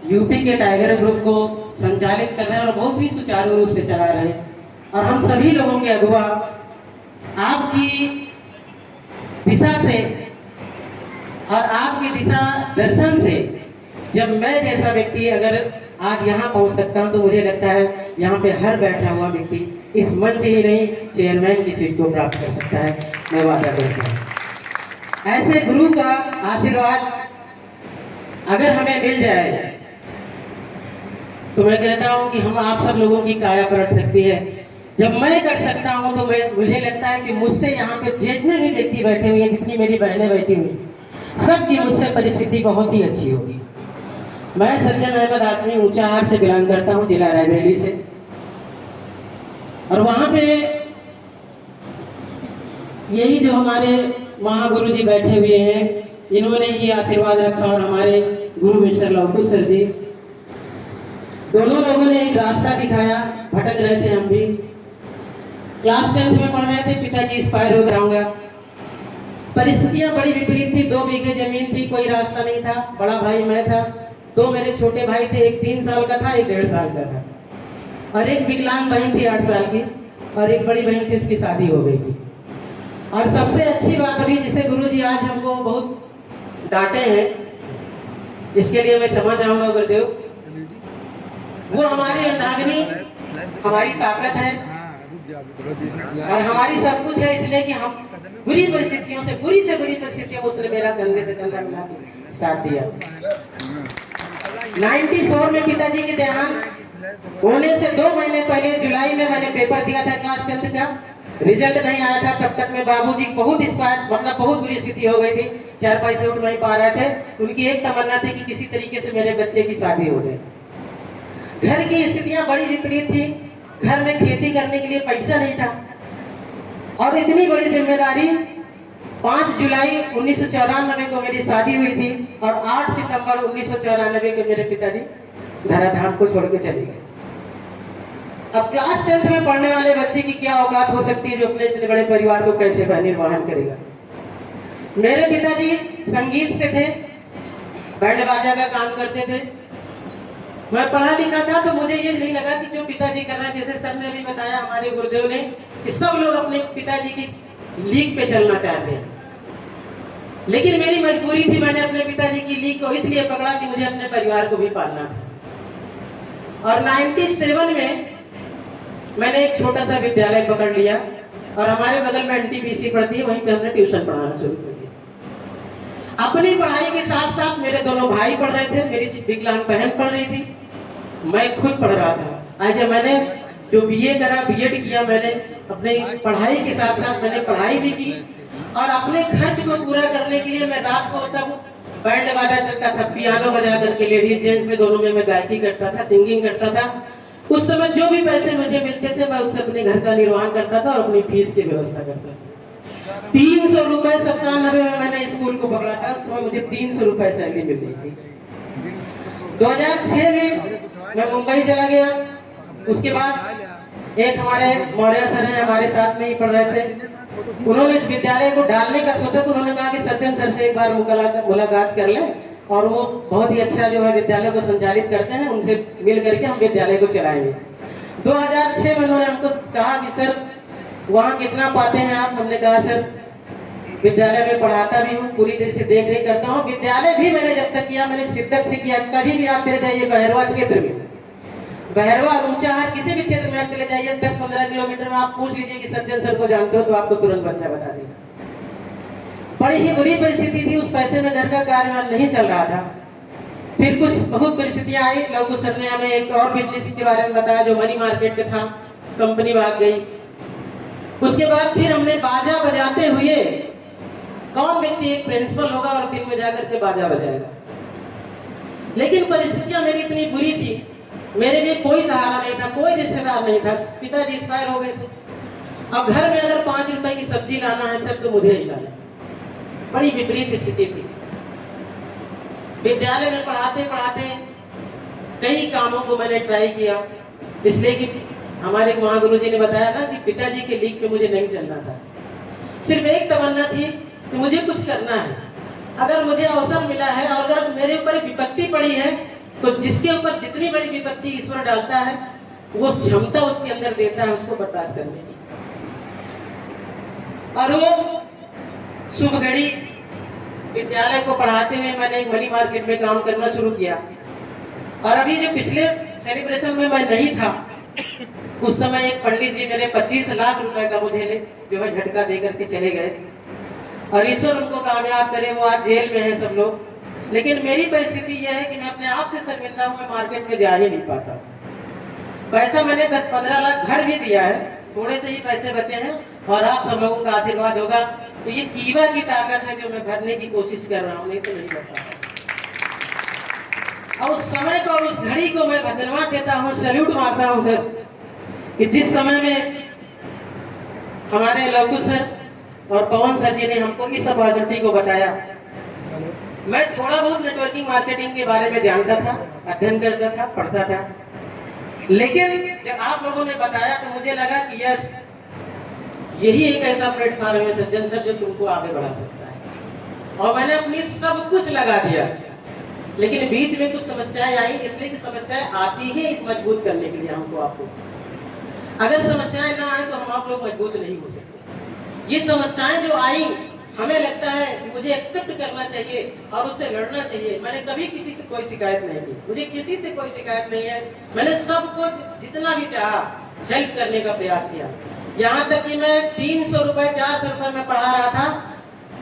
UP के tiger group को संचालित कर रहे हैं और बहुत ही सुचारू रूप से चला रहे हैं। और हम सभी लोगों के अगुआ आपकी दिशा से और आपकी दिशा दर्शन से जब मैं जैसा व्यक्ति अगर आज यहाँ पहुँच सकता हूँ तो मुझे लगता है यहाँ पे हर बैठा हुआ व्यक्ति इस मंच ही नहीं चेयरमैन की सीट को प्राप्त कर सकता है। मैं वादा करता हूँ ऐसे गुरु का आशीर्वाद अगर हमें मिल जाए तो मैं कहता हूँ कि हम आप सब लोगों की काया पलट सकती है। जब मैं कर सकता हूँ तो मुझे लगता है कि मुझसे यहाँ पे जितने भी व्यक्ति बैठे हुए हैं, जितनी मेरी बहनें बैठी हुई, सबकी मुझसे परिस्थिति बहुत ही अच्छी होगी। मैं सज्जन अहमद आजमी ऊंचाहार से बिलोंग करता हूँ, जिला रायबरेली से। और वहाँ पे यही जो हमारे महागुरु जी बैठे हुए हैं, इन्होंने ही आशीर्वाद रखा और हमारे गुरु मिस्टर लवकुश सर जी, दोनों लोगों ने एक रास्ता दिखाया। भटक रहे थे हम भी, क्लास 10th में पढ़ रहे थे, पिताजी एक्सपायर हो गया। परिस्थितियां बड़ी विपरीत थी, 2 बीघे जमीन थी, कोई रास्ता नहीं था। बड़ा भाई मैं था, 2 मेरे छोटे भाई थे, एक 3 साल का था, एक 1.5 साल का था, और एक विकलांग बहन थी 8 साल की, और एक बड़ी बहन थी, उसकी शादी हो गई थी। और सबसे अच्छी बात अभी जिसे गुरुजी आज हमको बहुत डांटे हैं, इसके लिए मैं क्षमा चाहूंगा गुरुदेव, वो हमारी अर्धांगिनी हमारी ताकत है और हमारी सब कुछ है। इसलिए कि हम बुरी परिस्थितियों से बुरी परिस्थितियों में उसने मेरा कंधे से कंधा मिला के साथ दिया। 94 में पिताजी के देहांत होने से 2 महीने पहले जुलाई में मैंने पेपर दिया था क्लास 10th का, रिजल्ट नहीं आया था। तब तक में बाबूजी बहुत बहुत बुरी स्थिति हो गई थी, 4 पैसे उठ नहीं पा रहे थे। उनकी एक तमन्ना थी कि किसी तरीके से मेरे बच्चे की शादी हो जाए। घर की स्थितियां बड़ी विपरीत थी, घर में खेती करने के लिए पैसा नहीं था, और इतनी बड़ी जिम्मेदारी। 5 जुलाई 1994 को मेरी शादी हुई थी और 8 सितंबर 1994 को मेरे पिताजी धराधाम को छोड़ के चले गए। अब क्लास 10th में पढ़ने वाले बच्चे की क्या औकात हो सकती है जो अपने इतने बड़े परिवार को कैसे निर्वहन करेगा। मेरे पिताजी संगीत से थे, बैंड बाजा का काम करते थे। मैं पढ़ा लिखा था तो मुझे ये नहीं लगा कि जो पिताजी कर रहे हैं, जैसे सर ने भी बताया हमारे गुरुदेव ने, कि सब लोग अपने पिताजी की लीग पे चलना चाहते हैं, लेकिन मेरी मजबूरी थी, मैंने अपने पिताजी की लीग को इसलिए पकड़ा कि मुझे अपने परिवार को भी पालना था। और 97 में मैंने एक छोटा सा विद्यालय पकड़ लिया और हमारे बगल में एनटीपीसी पढ़ती है, वहीं पे हमने ट्यूशन पढ़ाना शुरू कर दिया। अपनी पढ़ाई के साथ साथ मेरे दोनों भाई पढ़ रहे थे, मेरी विकलांग बहन पढ़ रही थी, मैं खुद पढ़ रहा था। आज मैंने जो बीए करा, बीएड किया, मैंने अपनी पढ़ाई के साथ साथ मैंने पढ़ाई भी की। और अपने खर्च को पूरा करने के लिए मैं रात को तब बैंड बाजा चलता था, पियानो बजा करके, लेडीज जेंट्स में दोनों में मैं गायकी करता था, सिंगिंग करता था। उस समय जो भी पैसे मुझे मिलते थे मैं उससे अपने घर का निर्वहन करता था और अपनी फीस की व्यवस्था करता था। 300 रुपए 97 में मैंने स्कूल को पकड़ा था, उसमें मुझे 300 रुपए सैलरी मिल रही थी। 2006 में मैं मुंबई चला गया। उसके बाद एक हमारे मौर्य सर हैं, हमारे साथ में ही पढ़ रहे थे, उन्होंने इस विद्यालय को डालने का सोचा तो उन्होंने कहा कि सत्यन सर से एक बार मुलाकात कर लें, और वो बहुत ही अच्छा जो है विद्यालय को संचालित करते हैं, उनसे मिल करके हम विद्यालय को चलाएंगे। 2006 में उन्होंने हमको कहा कि सर वहाँ कितना पाते हैं आप? हमने कहा सर विद्यालय में पढ़ाता भी हूँ, पूरी तरह से देख रेख करता हूँ। विद्यालय भी मैंने जब तक किया मैंने शिद्दत से किया। कभी भी आप चले जाइए बहरवा क्षेत्र में, बहरवा ऊंचाहार किसी भी क्षेत्र में आप चले जाइए, 10-15 किलोमीटर में आप पूछ लीजिए कि सज्जन सर को जानते हो, तो आपको तुरंत बच्चा बता देगा। बड़ी ही बुरी परिस्थिति थी, उस पैसे में घर का कार्य नहीं चल रहा था। फिर कुछ बहुत परिस्थितियां आई। लवकुश सर ने हमें एक और बिजनेस के बारे में बताया जो मनी मार्केट में था, कंपनी भाग गई। उसके बाद फिर हमने बाजा बजाते हुए, कौन व्यक्ति एक प्रिंसिपल होगा और दिन में जाकर के बाजा बजाएगा, लेकिन परिस्थितियां मेरी इतनी बुरी थी, मेरे लिए कोई सहारा नहीं था, कोई रिश्तेदार नहीं था, पिताजी एक्सपायर हो गए थे। अब घर में अगर 5 रुपए की सब्जी लाना है तब तो मुझे ही लाना। बड़ी विपरीत स्थिति थी। विद्यालय में पढ़ाते पढ़ाते कई कामों को मैंने ट्राई किया, इसलिए कि हमारे महागुरु जी ने बताया ना कि पिताजी के लीग पे मुझे नहीं चलना था। सिर्फ एक तमन्ना थी कि मुझे कुछ करना है। अगर मुझे अवसर मिला है और अगर मेरे ऊपर विपत्ति पड़ी है तो जिसके ऊपर जितनी बड़ी विपत्ति ईश्वर डालता है, वो क्षमता उसके अंदर देता है उसको बर्दाश्त करने की। और वो शुभ घड़ी विद्यालय को पढ़ाते हुए मैंने एक मनी मार्केट में काम करना शुरू किया। और अभी जो पिछले सेलिब्रेशन में मैं नहीं था, उस समय एक पंडित जी मेरे 25 लाख रुपए का मुझे जो है झटका दे करके चले गए। और ईश्वर उनको कामयाब करे, वो आज जेल में है सब लोग। लेकिन मेरी परिस्थिति यह है कि मैं अपने आप से शर्मिंदा हूँ, मैं मार्केट में जा ही नहीं पाता। पैसा मैंने 10-15 लाख घर भी दिया है, थोड़े से ही पैसे बचे हैं और आप सब लोगों का आशीर्वाद होगा तो ये कीवा की ताकत है जो मैं भरने की कोशिश कर रहा हूँ, नहीं तो नहीं करता। और उस समय को और उस घड़ी को मैं धन्यवाद देता हूँ, सैल्यूट मारता हूँ सर, कि जिस समय में हमारे लौकु सर और पवन सर जी ने हमको इस अपॉर्चुनिटी को बताया। मैं थोड़ा बहुत नेटवर्किंग मार्केटिंग के बारे में जानता था, अध्ययन करता था, पढ़ता था, लेकिन जब आप लोगों ने बताया तो मुझे लगा कि यस, यही एक ऐसा प्लेटफॉर्म है सज्जन सर जो तुमको आगे बढ़ा सकता है। और मैंने अपनी सब कुछ लगा दिया, लेकिन बीच में कुछ समस्याएं आई, इसलिए कि समस्याएं आती ही इस मजबूत करने के लिए हमको आपको। अगर समस्याएं ना आए तो हम आप लोग मजबूत नहीं हो सकते। ये समस्याएं जो आई, हमें लगता है कि मुझे एक्सेप्ट करना चाहिए और उससे लड़ना चाहिए। मैंने कभी किसी से कोई शिकायत नहीं की, मुझे किसी से कोई शिकायत नहीं है। मैंने सबको जितना भी चाहा हेल्प करने का प्रयास किया। यहाँ तक कि मैं 300 रुपए 400 रुपए में पढ़ा रहा था।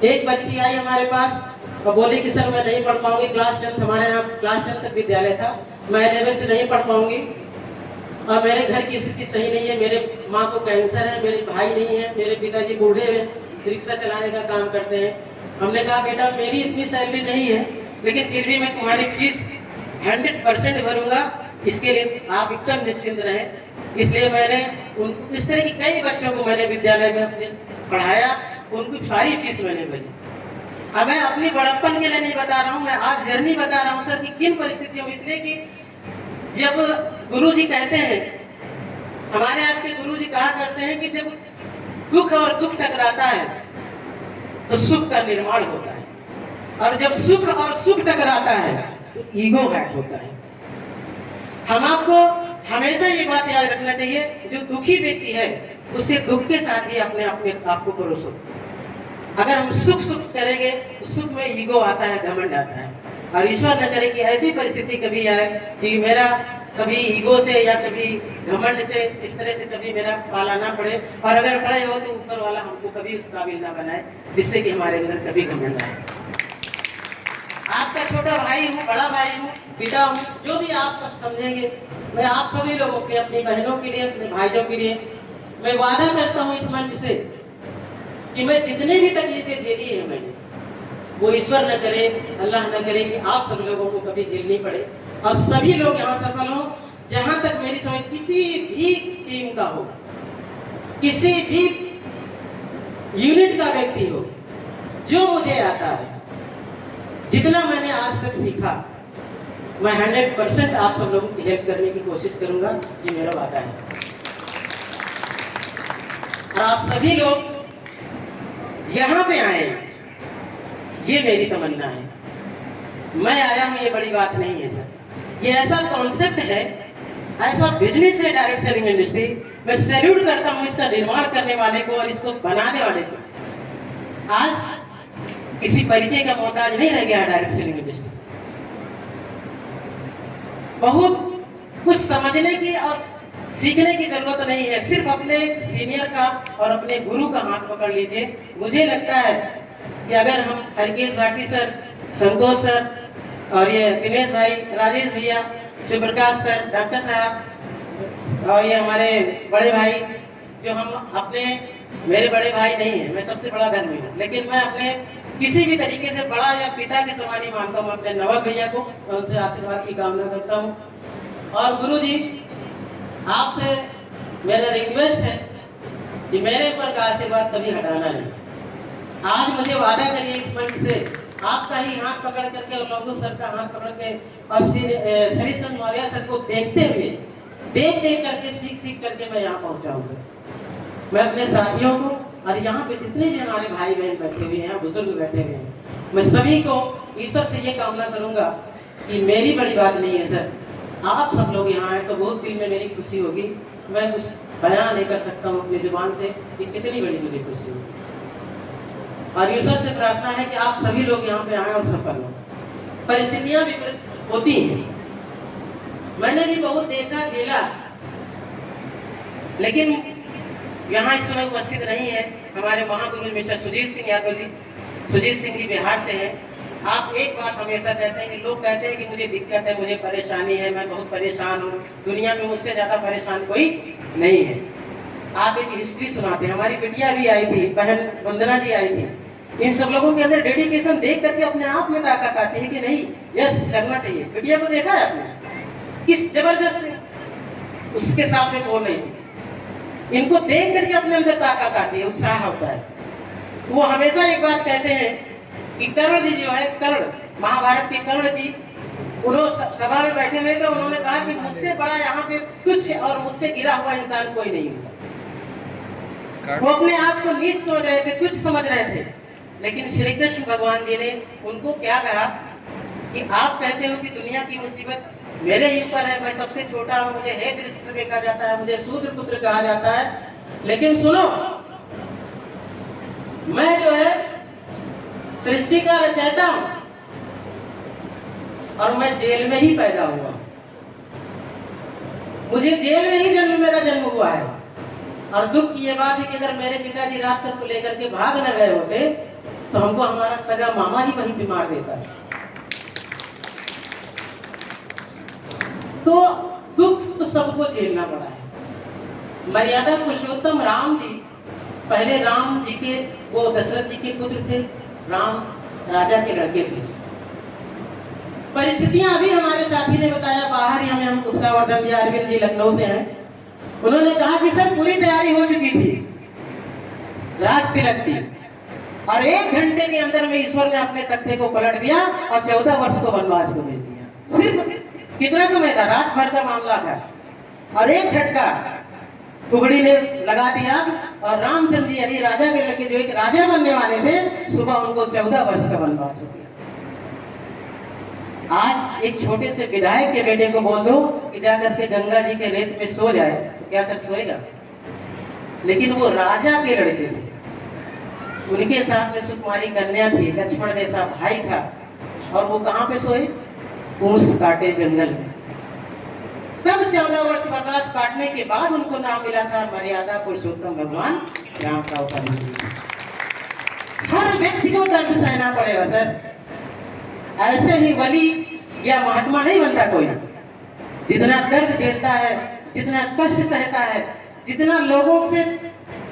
एक बच्ची आई हमारे पास और बोली कि सर मैं नहीं पढ़ पाऊंगी, क्लास 10 हमारे यहाँ क्लास 10 तक विद्यालय था, मैं 11th नहीं पढ़ पाऊंगी और मेरे घर की स्थिति सही नहीं है, मेरे माँ को कैंसर है, मेरे भाई नहीं है, मेरे पिताजी बूढ़े हैं, रिक्शा चलाने का काम करते हैं। हमने कहा बेटा मेरी इतनी सैलरी नहीं है, लेकिन फिर भी मैं तुम्हारी फीस 100% भरूंगा, इसके लिए आप एकदम निश्चिंत रहें। इसलिए मैंने उनको इस तरह की कई बच्चों को मैंने विद्यालय में अपने पढ़ाया, उनकी सारी फीस मैंने भरी। अब मैं अपनी बड़प्पन के लिए नहीं बता रहा हूँ, मैं आज जर्नी बता रहा हूँ सर कि किन परिस्थितियों में। इसलिए कि जब गुरुजी कहते हैं, हमारे आपके गुरुजी कहा करते हैं कि जब दुख और दुख टकराता है तो सुख का निर्माण होता है, और जब सुख और सुख टकराता है तो ईगो हर्ट होता है। हम आपको हमेशा ये बात याद रखना चाहिए, जो दुखी व्यक्ति है उसके दुख के साथ ही अपने आपको परोसो। अगर हम सुख सुख करेंगे तो सुख में ईगो आता है, घमंड आता है। और ईश्वर न करे कि ऐसी परिस्थिति कभी आए कि मेरा कभी ईगो से या कभी घमंड से इस तरह से कभी मेरा पाला ना पड़े, और अगर पड़े हो तो ऊपर वाला हमको कभी उस काबिल ना बनाए जिससे कि हमारे अंदर कभी घमंड आए। आपका छोटा भाई हूँ, बड़ा भाई हूँ, पिता हूँ, जो भी आप सब समझेंगे, मैं आप सभी लोगों के, अपनी बहनों के लिए, अपने भाइयों के लिए मैं वादा करता हूँ इस मंच से कि मैं जितने भी तकलीफें झेली है मैंने, वो ईश्वर न करे, अल्लाह न करे कि आप सब लोगों को कभी झेलनी पड़े, और सभी लोग यहाँ सफल हों। जहां तक मेरी समझ किसी भी टीम का हो, किसी भी यूनिट का व्यक्ति हो, जो मुझे आता है, जितना मैंने आज तक सीखा, मैं 100% आप सब लोगों की हेल्प करने की कोशिश करूंगा, ये मेरा वादा है। और आप सभी लोग यहाँ पे आए, ये मेरी तमन्ना है। मैं आया हूँ ये बड़ी बात नहीं है सर, ये ऐसा कॉन्सेप्ट है, ऐसा बिजनेस है डायरेक्ट सेलिंग इंडस्ट्री। मैं सैल्यूट करता हूँ इसका निर्माण करने वाले को और इसको बनाने वाले को। आज किसी परिचय का मोहताज नहीं रह गया है डायरेक्ट सेलिंग इंडस्ट्री से। बहुत कुछ समझने की और सीखने की जरूरत नहीं है, सिर्फ अपने सीनियर का और अपने गुरु का हाथ पकड़ लीजिए। मुझे लगता है कि अगर हम हरकेश भाटी सर, संतोष सर और ये दिनेश भाई, राजेश भैया, शिवप्रकाश सर, डॉक्टर साहब और ये हमारे बड़े भाई, जो हम अपने, मेरे बड़े भाई नहीं है, मैं सबसे बड़ा घर में हूँ, लेकिन मैं अपने किसी भी तरीके से बड़ा या पिता के समान ही मानता हूँ अपने नवल भैया को, मैं उनसे आशीर्वाद की कामना करता हूँ। और गुरु जी आपसे मेरा रिक्वेस्ट है कि मेरे ऊपर का आशीर्वाद कभी हटाना नहीं। आज मुझे वादा करिए इस मंच से, आपका ही हाथ पकड़ करके और लोगों सर का हाथ पकड़ के और श्री मौर्य सर को देखते हुए, देख करके, सीख करके मैं यहाँ पहुँचा हूँ सर। मैं अपने साथियों को और यहाँ पे जितने भी हमारे भाई बहन बैठे हुए हैं, बुजुर्ग बैठे हुए हैं, मैं सभी को ईश्वर से ये कामना करूँगा कि मेरी बड़ी बात नहीं है सर, आप सब लोग यहाँ आए तो बहुत दिल में मेरी खुशी होगी। मैं कुछ बयां नहीं कर सकता हूँ अपनी जुबान से कि कितनी बड़ी मुझे खुशी होगी। और ईश्वर से प्रार्थना है कि आप सभी लोग यहाँ पे आए और सफल हो। परिस्थितियां भी होती हैं, मैंने भी बहुत देखा झेला, लेकिन यहाँ इस समय उपस्थित नहीं है हमारे महागुरु मिस्टर सुजीत सिंह यादव जी। सुजीत सिंह जी बिहार से हैं। आप एक बात हमेशा कहते हैं कि लोग कहते हैं कि मुझे दिक्कत है, मुझे परेशानी है, मैं बहुत परेशान हूँ, दुनिया में मुझसे ज़्यादा परेशान कोई नहीं है। आप एक हिस्ट्री सुनाते हैं, हमारी बिटिया भी आई थी, बहन वंदना जी आई थी। इन सब लोगों के अंदर डेडिकेशन देख करके अपने आप में ताकत आती है कि नहीं यस करना चाहिए। बिटिया को देखा है आपने किस जबरदस्त उसके साथ में बोल रही थी। इनको देख करके अपने अंदर ताकत आती है, उत्साह होता है। वो हमेशा एक बात कहते हैं कि कर्ण जी जो है, कर्ण महाभारत के कर्ण जी, उन्होंने सभा में बैठे हुए थे, उन्होंने कहा कि मुझसे बड़ा यहाँ पे तुच्छ और मुझसे गिरा हुआ इंसान कोई नहीं होगा। वो अपने आप को नीच समझ रहे थे, तुच्छ समझ रहे थे, लेकिन श्री कृष्ण भगवान जी ने उनको क्या कहा कि आप कहते हो कि दुनिया की मुसीबत मेरे ही ऊपर है, मैं सबसे छोटा हूँ, मुझे हे दृष्टि से देखा जाता है, मुझे शूद्र पुत्र कहा जाता है, लेकिन सुनो मैं जो है सृष्टि का रचयिता हूं और मैं जेल में ही पैदा हुआ, मुझे जेल में ही मेरा जन्म हुआ है। और दुख की ये बात है कि अगर मेरे पिताजी रात को लेकर के भाग न गए होते तो हमको हमारा सगा मामा ही वहीं पे मार देता। तो दुख तो सबको झेलना पड़ा है। मर्यादा पुरुषोत्तम राम जी, पहले राम जी के वो दशरथ जी के पुत्र थे, राम राजा के लड़के थे। परिस्थितियां अभी हमारे साथी ने बताया, बाहर ही हमें हम उत्साहवर्धन जी अरविंद जी लखनऊ से हैं, उन्होंने कहा कि सर पूरी तैयारी हो चुकी थी, राज तिलक थी, और 1 घंटे के अंदर में ईश्वर ने अपने तख्ते को पलट दिया और 14 वर्ष को वनवास को भेज दिया। सिर्फ कितना समय था, रात भर का मामला था, और एक झटका कुबड़ी ने लगा दिया और रामचंद्र जी यानी राजा के लड़के जो एक राजा बनने वाले थे, सुबह उनको 14 वर्ष का वनवास हो गया। आज एक छोटे से विधायक के बेटे को बोल दो कि जाकर के गंगा जी के रेत में सो जाए, तो क्या सर सोएगा? लेकिन वो राजा के लड़के थे, उनके साथ में सुकुमारी कन्या थी, लक्ष्मण जैसा भाई था, और वो कहाँ पे सोए? ऊंस काटे जंगल में। तब 14 वर्ष बर्दाश्त काटने के बाद उनको नाम मिला था मर्यादा पुरुषोत्तम भगवान राम का अवतार। हर व्यक्ति को दर्द सहना पड़ेगा सर, ऐसे ही वली या महात्मा नहीं बनता कोई। जितना दर्द झेलता है, जितना कष्ट सहता है, जितना लोगों से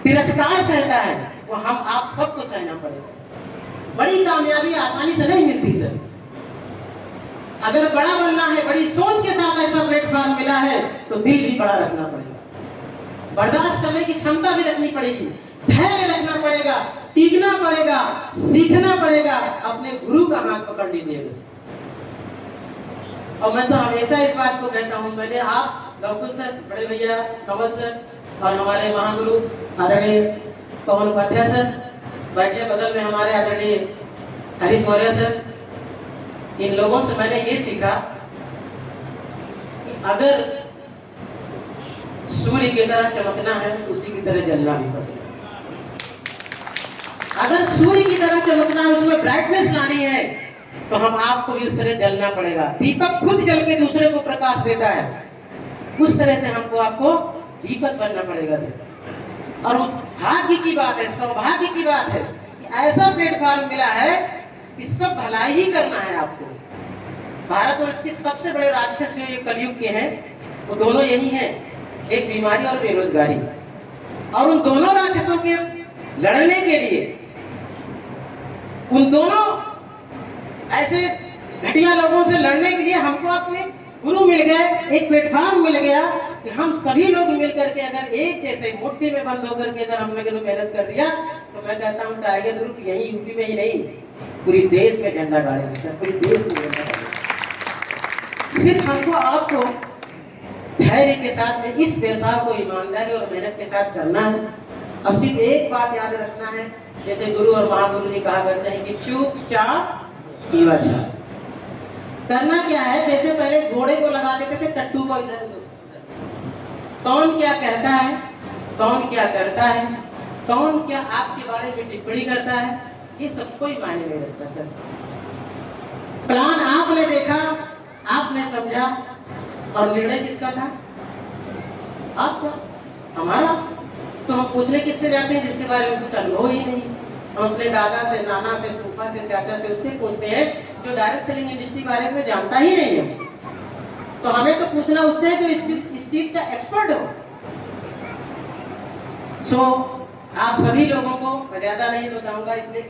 तिरस्कार सहता है, वो हम आप सबको सहना पड़ेगा। बड़ी कामयाबी आसानी से नहीं मिलती सर। अगर बड़ा बनना है, बड़ी सोच के साथ ऐसा प्लेटफॉर्म मिला है, तो दिल भी बड़ा रखना पड़ेगा, बर्दाश्त करने की क्षमता भी रखनी पड़ेगी, धैर्य रखना पड़ेगा, टीकना पड़ेगा, सीखना पड़ेगा। अपने गुरु का हाथ पकड़ लीजिए बस। और मैं तो हमेशा इस बात को कहता हूँ, मैंने आप लवकुश सर, बड़े भैया कमल सर और हमारे महागुरु आदरणीय पवन उपाध्याय सर, बैठे बगल में हमारे आदरणीय हरीश मौर्य सर, इन लोगों से मैंने ये सीखा कि अगर सूर्य की तरह चमकना है तो उसी की तरह जलना भी पड़ेगा। अगर सूर्य की तरह चमकना है, उसमें ब्राइटनेस लानी है, तो हम आपको भी उस तरह जलना पड़ेगा। दीपक खुद जल के दूसरे को प्रकाश देता है, उस तरह से हमको आपको दीपक बनना पड़ेगा सर। और उस भाग्य की बात है, सौभाग्य की बात है कि ऐसा प्लेटफॉर्म मिला है कि सब भलाई ही करना है आपको। भारतवर्ष के सबसे बड़े राक्षस जो ये कलयुग के हैं, वो दोनों यही हैं, एक बीमारी और बेरोजगारी। और उन दोनों राक्षसों के लड़ने के लिए, उन दोनों ऐसे घटिया लोगों से लड़ने के लिए हमको आपको एक गुरु मिल गए, एक प्लेटफॉर्म मिल गया कि हम सभी लोग मिलकर के अगर एक जैसे मुट्ठी में बंद होकर के अगर हम लोगों ने मेहनत कर दिया, तो मैं कहता हूँ टाइगर ग्रुप यही यूपी में ही नहीं, पूरी देश में झंडा गाड़ेगा सर, पूरी देश में झंडा गाड़ेगा। सिर्फ हमको आपको धैर्य के साथ में इस व्यवसाय को ईमानदारी और मेहनत के साथ करना है। और सिर्फ एक बात याद रखना है, जैसे गुरु और महागुरु जी कहा करते हैं कि चुपचाप कीवा छाप। करना क्या है, जैसे पहले घोड़े को लगा देते थे, टट्टू को इधर उधर। कौन क्या कहता है, कौन क्या करता है, कौन क्या आपके बारे में टिप्पणी करता है, ये सब कोई मायने नहीं रखता सर। प्लान आपने देखा, आपने समझा, और निर्णय किसका था? आपका, हमारा। तो हम पूछने किससे जाते हैं जिसके बारे में कुछ अनुभव ही नहीं। हम अपने दादा से, नाना से, फूफा से, चाचा से, उससे पूछते हैं जो डायरेक्ट सेलिंग इंडस्ट्री के बारे में जानता ही नहीं है। तो हमें तो पूछना उससे है जो इस चीज का एक्सपर्ट हो। सो आप सभी लोगों को मैं ज्यादा नहीं बताऊंगा, इसलिए